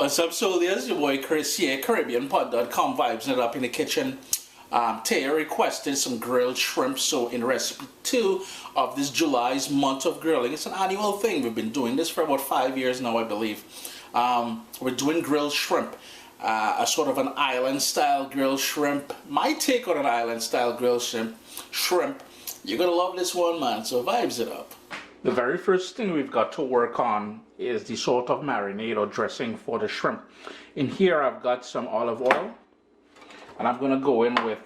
What's up, soldiers? Your boy Chris here, caribbeanpot.com, vibes it up in the kitchen. Taya requested some grilled shrimp, so in recipe 2 of this July's month of grilling, it's an annual thing. We've been doing this for about 5 years now, I believe. We're doing grilled shrimp, a sort of an island-style grilled shrimp. My take on an island-style grilled shrimp. You're gonna love this one, man, so vibes it up. The very first thing we've got to work on is the sort of marinade or dressing for the shrimp. In here I've got some olive oil, and I'm going to go in with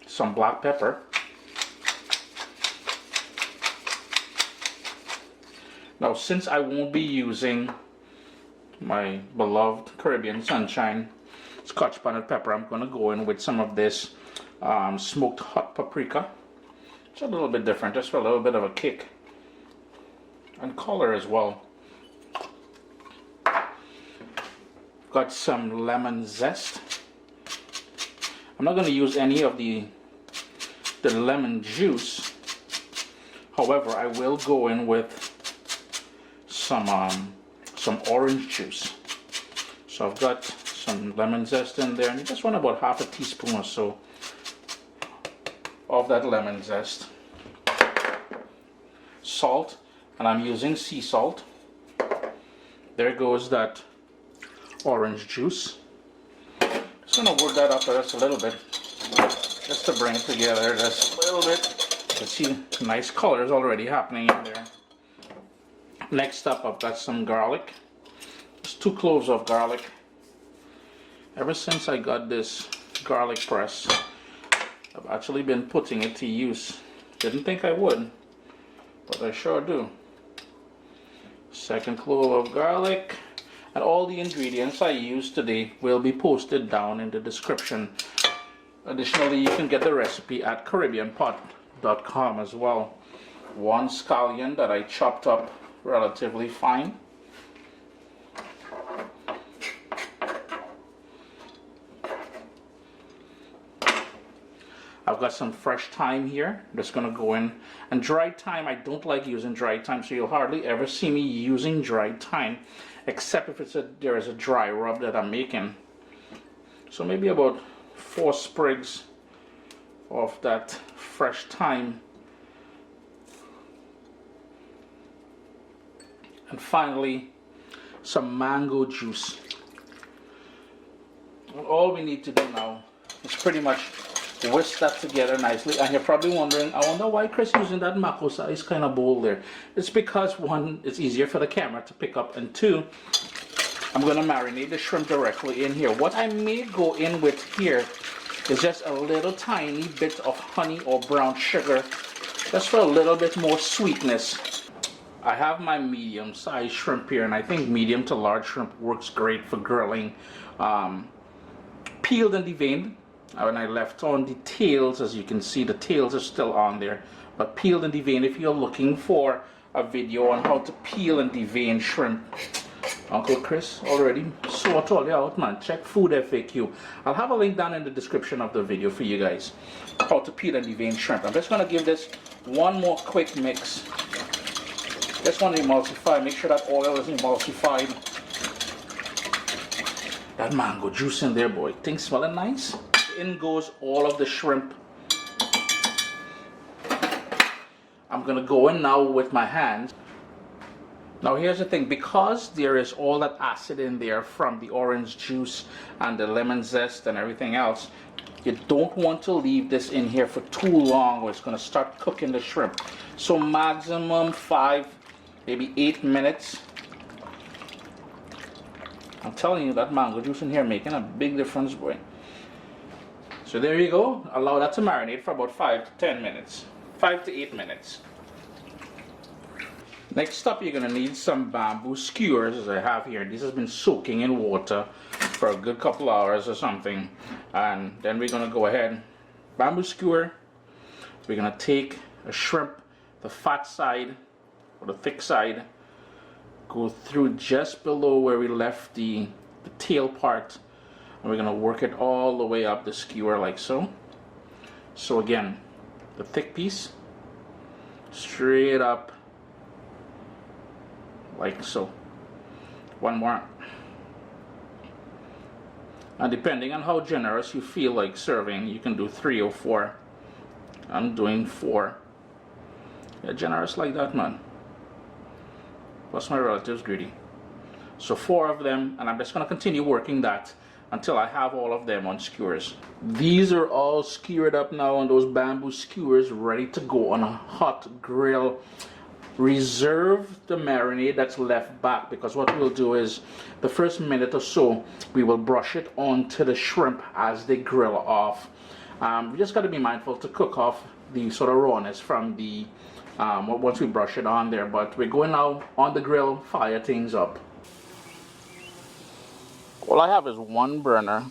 some black pepper. Now, since I won't be using my beloved Caribbean Sunshine Scotch bonnet pepper, I'm going to go in with some of this smoked hot paprika. It's a little bit different, just for a little bit of a kick and color as well. Got some lemon zest. I'm not going to use any of the lemon juice. However, I will go in with some orange juice. So I've got some lemon zest in there, and you just want about half a teaspoon or so of that lemon zest. Salt, and I'm using sea salt. There goes that orange juice. Just gonna work that up just a little bit, just to bring it together just a little bit. You can see nice colors already happening in there. Next up, I've got some garlic. Just 2 cloves of garlic. Ever since I got this garlic press, I've actually been putting it to use. Didn't think I would, but I sure do. 2nd clove of garlic, and all the ingredients I used today will be posted down in the description. Additionally, you can get the recipe at caribbeanpot.com as well. 1 scallion that I chopped up relatively fine. I've got some fresh thyme here. I'm just going to go in. And dried thyme, I don't like using dried thyme, so you'll hardly ever see me using dried thyme, except if there is a dry rub that I'm making. So maybe about 4 sprigs of that fresh thyme. And finally, some mango juice. And all we need to do now is pretty much whisk that together nicely. And you're probably wondering, I wonder why Chris using that macro size kind of bowl there. It's because 1, it's easier for the camera to pick up, and 2, I'm going to marinate the shrimp directly in here. What I may go in with here is just a little tiny bit of honey or brown sugar, just for a little bit more sweetness. I have my medium sized shrimp here, and I think medium to large shrimp works great for grilling. Peeled and deveined. When I left on the tails, as you can see, the tails are still on there, but peeled and deveined. If you're looking for a video on how to peel and devein shrimp, Uncle Chris already sort all you out, man. Check Food FAQ. I'll have a link down in the description of the video for you guys, how to peel and devein shrimp. I'm just going to give this one more quick mix. Just want to emulsify, make sure that oil is emulsified. That mango juice in there, boy. Things smelling nice. In goes all of the shrimp. I'm going to go in now with my hands. Now here's the thing, because there is all that acid in there from the orange juice and the lemon zest and everything else, you don't want to leave this in here for too long, or it's going to start cooking the shrimp. So maximum 5, maybe 8 minutes. I'm telling you, that mango juice in here making a big difference, boy. So there you go. Allow that to marinate for about 5 to 10 minutes. 5 to 8 minutes. Next up, you're going to need some bamboo skewers, as I have here. This has been soaking in water for a good couple hours or something. And then we're going to go ahead, bamboo skewer. We're going to take a shrimp, the fat side or the thick side, go through just below where we left the tail part. And we're going to work it all the way up the skewer like so. So again, the thick piece, straight up like so. One more. And depending on how generous you feel like serving, you can do 3 or 4. I'm doing 4. Yeah, generous like that, man. Plus my relatives greedy. So 4 of them, and I'm just going to continue working that until I have all of them on skewers. These are all skewered up now on those bamboo skewers, ready to go on a hot grill. Reserve the marinade that's left back, because what we'll do is the first minute or so we will brush it onto the shrimp as they grill off. We just got to be mindful to cook off the sort of rawness from the once we brush it on there. But we're going now on the grill, fire things up. All I have is one burner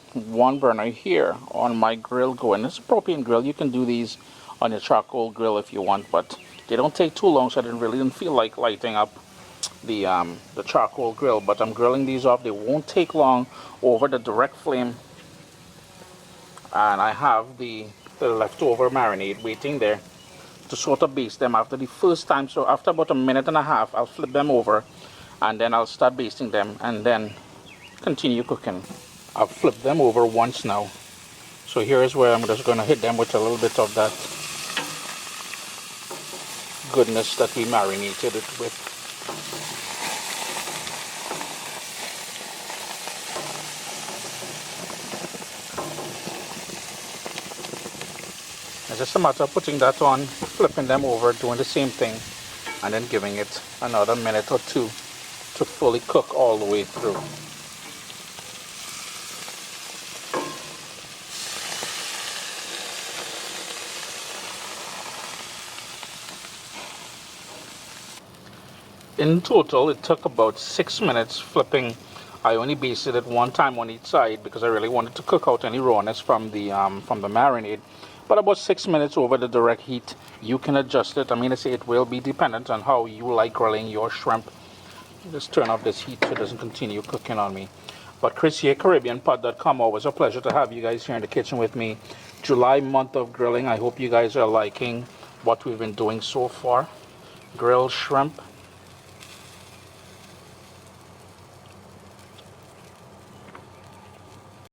here on my grill going. It's a propane grill. You can do these on your charcoal grill if you want, but they don't take too long, so I didn't feel like lighting up the charcoal grill. But I'm grilling these off. They won't take long over the direct flame. And I have the leftover marinade waiting there to sort of baste them after the first time. So after about a minute and a half, I'll flip them over, and then I'll start basting them, and then continue cooking. I've flipped them over once now. So here is where I'm just going to hit them with a little bit of that goodness that we marinated it with. It's just a matter of putting that on, flipping them over, doing the same thing, and then giving it another minute or 2 to fully cook all the way through. In total, it took about 6 minutes flipping. I only basted it one time on each side because I really wanted to cook out any rawness from the marinade. But about 6 minutes over the direct heat. You can adjust it. I mean, I say it will be dependent on how you like grilling your shrimp. Just turn off this heat so it doesn't continue cooking on me. But Chris here, caribbeanpot.com. Always a pleasure to have you guys here in the kitchen with me. July month of grilling. I hope you guys are liking what we've been doing so far. Grilled shrimp